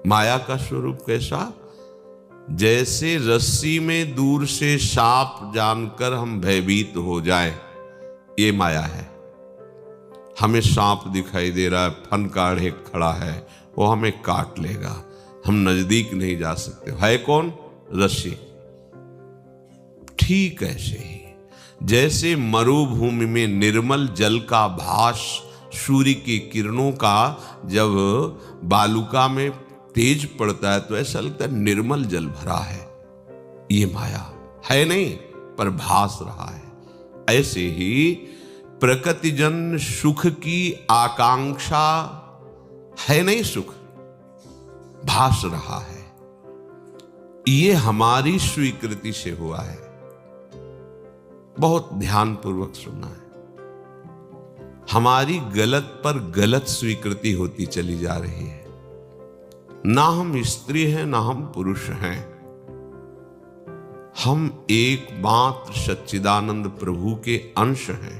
माया का स्वरूप कैसा? जैसे रस्सी में दूर से सांप जानकर हम भयभीत हो जाएं, ये माया है। हमें सांप दिखाई दे रहा है, फन काढ़े खड़ा है, वो हमें काट लेगा, हम नजदीक नहीं जा सकते। है कौन? रस्सी। ठीक ऐसे ही जैसे मरुभूमि में निर्मल जल का भास सूर्य की किरणों का जब बालुका में तेज पड़ता है तो ऐसा लगता है निर्मल जल भरा है। ये माया है नहीं, पर भास रहा है। ऐसे ही प्रकृतिजन्य सुख की आकांक्षा है नहीं, सुख भास रहा है। ये हमारी स्वीकृति से हुआ है। बहुत ध्यानपूर्वक सुनना है। हमारी गलत पर गलत स्वीकृति होती चली जा रही है। ना हम स्त्री हैं, ना हम पुरुष हैं। हम एकमात्र सच्चिदानंद प्रभु के अंश हैं।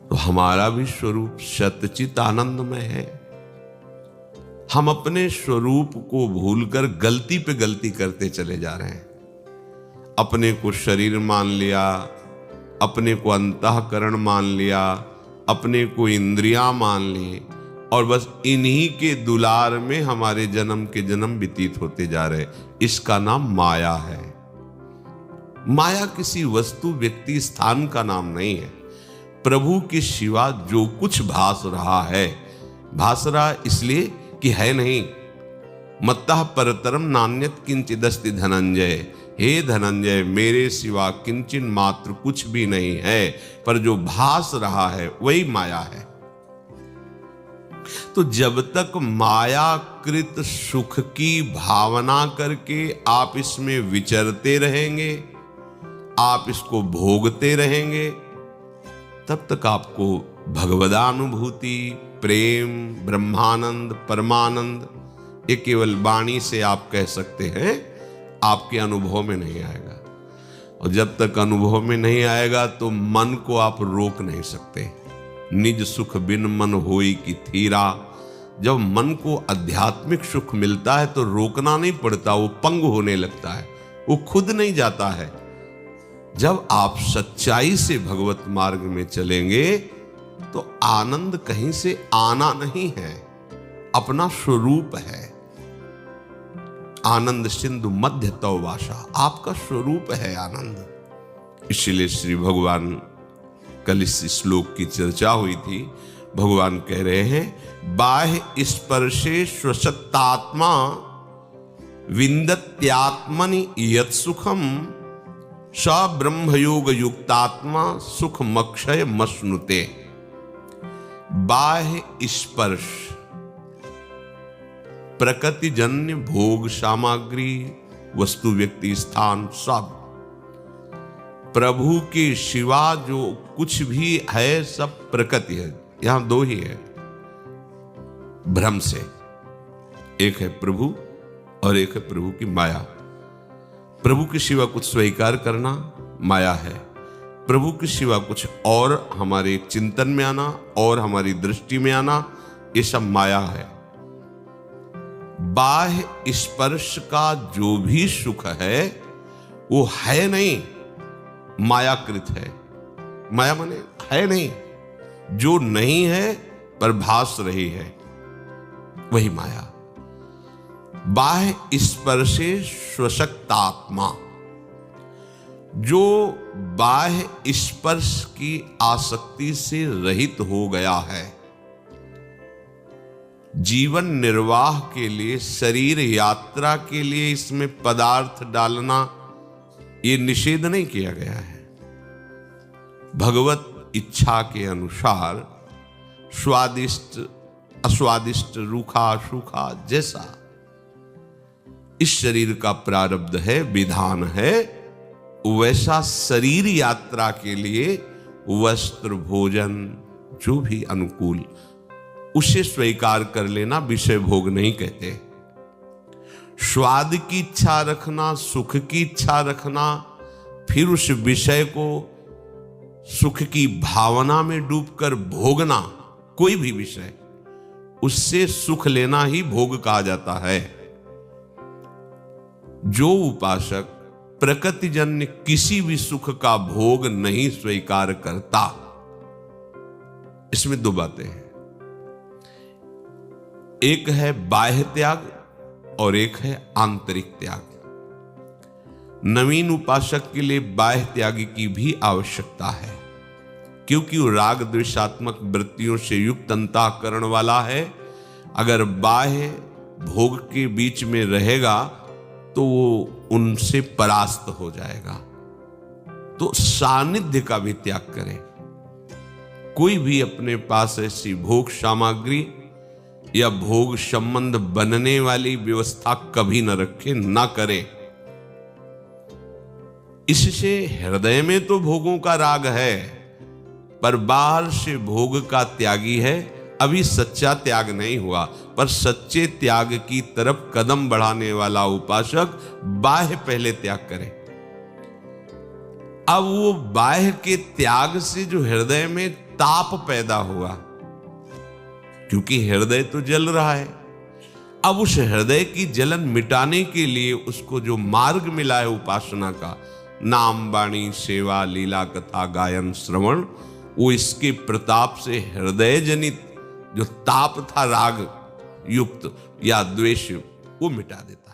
तो हमारा भी स्वरूप सच्चित आनंदमय है। हम अपने स्वरूप को भूलकर गलती पे गलती करते चले जा रहे हैं। अपने को शरीर मान लिया, अपने को अंतःकरण मान लिया, अपने को इंद्रियां मान ली, और बस इन्हीं के दुलार में हमारे जन्म के जन्म व्यतीत होते जा रहे। इसका नाम माया है। माया किसी वस्तु, व्यक्ति, स्थान का नाम नहीं है। प्रभु के सिवा जो कुछ भास रहा है, भास रहा इसलिए कि है नहीं। मत्तः परतरम नान्यत किंचिदस्ति धनंजय। हे धनंजय, मेरे सिवा किंचिन मात्र कुछ भी नहीं है, पर जो भास रहा है वही माया है। तो जब तक मायाकृत सुख की भावना करके आप इसमें विचरते रहेंगे, आप इसको भोगते रहेंगे, तब तक आपको भगवदानुभूति, प्रेम, ब्रह्मानंद, परमानंद ये केवल वाणी से आप कह सकते हैं, आपके अनुभव में नहीं आएगा। और जब तक अनुभव में नहीं आएगा तो मन को आप रोक नहीं सकते। निज सुख बिन मन होई की थीरा। जब मन को आध्यात्मिक सुख मिलता है तो रोकना नहीं पड़ता, वो पंग होने लगता है, वो खुद नहीं जाता है। जब आप सच्चाई से भगवत मार्ग में चलेंगे तो आनंद कहीं से आना नहीं है, अपना स्वरूप है। आनंद सिंधु मध्य तव वासा, आपका स्वरूप है आनंद। इसलिए श्री भगवान, कल इस श्लोक की चर्चा हुई थी, भगवान कह रहे हैं बाह्य स्पर्शे स्वसत्तात्मा विन्दत्यात्मनि यत् सुखम स ब्रह्मयोग युक्तात्मा सुखमक्षय मश्नुते। बाह्य स्पर्श, प्रकृतिजन्य भोग सामग्री, वस्तु, व्यक्ति, स्थान, सब प्रभु के सिवा जो कुछ भी है सब प्रकृति है। यहां दो ही है भ्रम से, एक है प्रभु और एक है प्रभु की माया। प्रभु के सिवा कुछ स्वीकार करना माया है। प्रभु के सिवा कुछ और हमारे चिंतन में आना और हमारी दृष्टि में आना, ये सब माया है। बाह्य स्पर्श का जो भी सुख है वो है नहीं, मायाकृत है। माया माने है नहीं, जो नहीं है पर भास रही है, वही माया। बाह्य स्पर्शे स्वशक्तात्मा, जो बाह्य स्पर्श की आसक्ति से रहित हो गया है, जीवन निर्वाह के लिए, शरीर यात्रा के लिए इसमें पदार्थ डालना ये निषेध नहीं किया गया है। भगवत इच्छा के अनुसार स्वादिष्ट, अस्वादिष्ट, रूखा, सूखा जैसा इस शरीर का प्रारब्ध है, विधान है, वैसा शरीर यात्रा के लिए वस्त्र, भोजन जो भी अनुकूल, उसे स्वीकार कर लेना, विषय भोग नहीं कहते। स्वाद की इच्छा रखना, सुख की इच्छा रखना, फिर उस विषय को सुख की भावना में डूबकर भोगना, कोई भी विषय, उससे सुख लेना ही भोग कहा जाता है। जो उपासक प्रकृतिजन्य किसी भी सुख का भोग नहीं स्वीकार करता, इसमें दो बातें हैं, एक है बाह्य त्याग और एक है आंतरिक त्याग। नवीन उपासक के लिए बाह्य त्याग की भी आवश्यकता है, क्योंकि वो राग द्वेषात्मक वृत्तियों से युक्त अंतःकरण वाला है। अगर बाह्य भोग के बीच में रहेगा तो वो उनसे परास्त हो जाएगा। तो सानिध्य का भी त्याग करें। कोई भी अपने पास ऐसी भोग सामग्री या भोग संबंध बनने वाली व्यवस्था कभी न रखे, ना करे। इससे हृदय में तो भोगों का राग है, पर बाहर से भोग का त्यागी है। अभी सच्चा त्याग नहीं हुआ, पर सच्चे त्याग की तरफ कदम बढ़ाने वाला उपासक बाह्य पहले त्याग करे। अब वो बाह्य के त्याग से जो हृदय में ताप पैदा हुआ, क्योंकि हृदय तो जल रहा है, अब उस हृदय की जलन मिटाने के लिए उसको जो मार्ग मिला है उपासना का, नाम वाणी सेवा लीला कथा गायन श्रवण, वो इसके प्रताप से हृदय जनित जो ताप था राग युक्त या द्वेष, वो मिटा देता।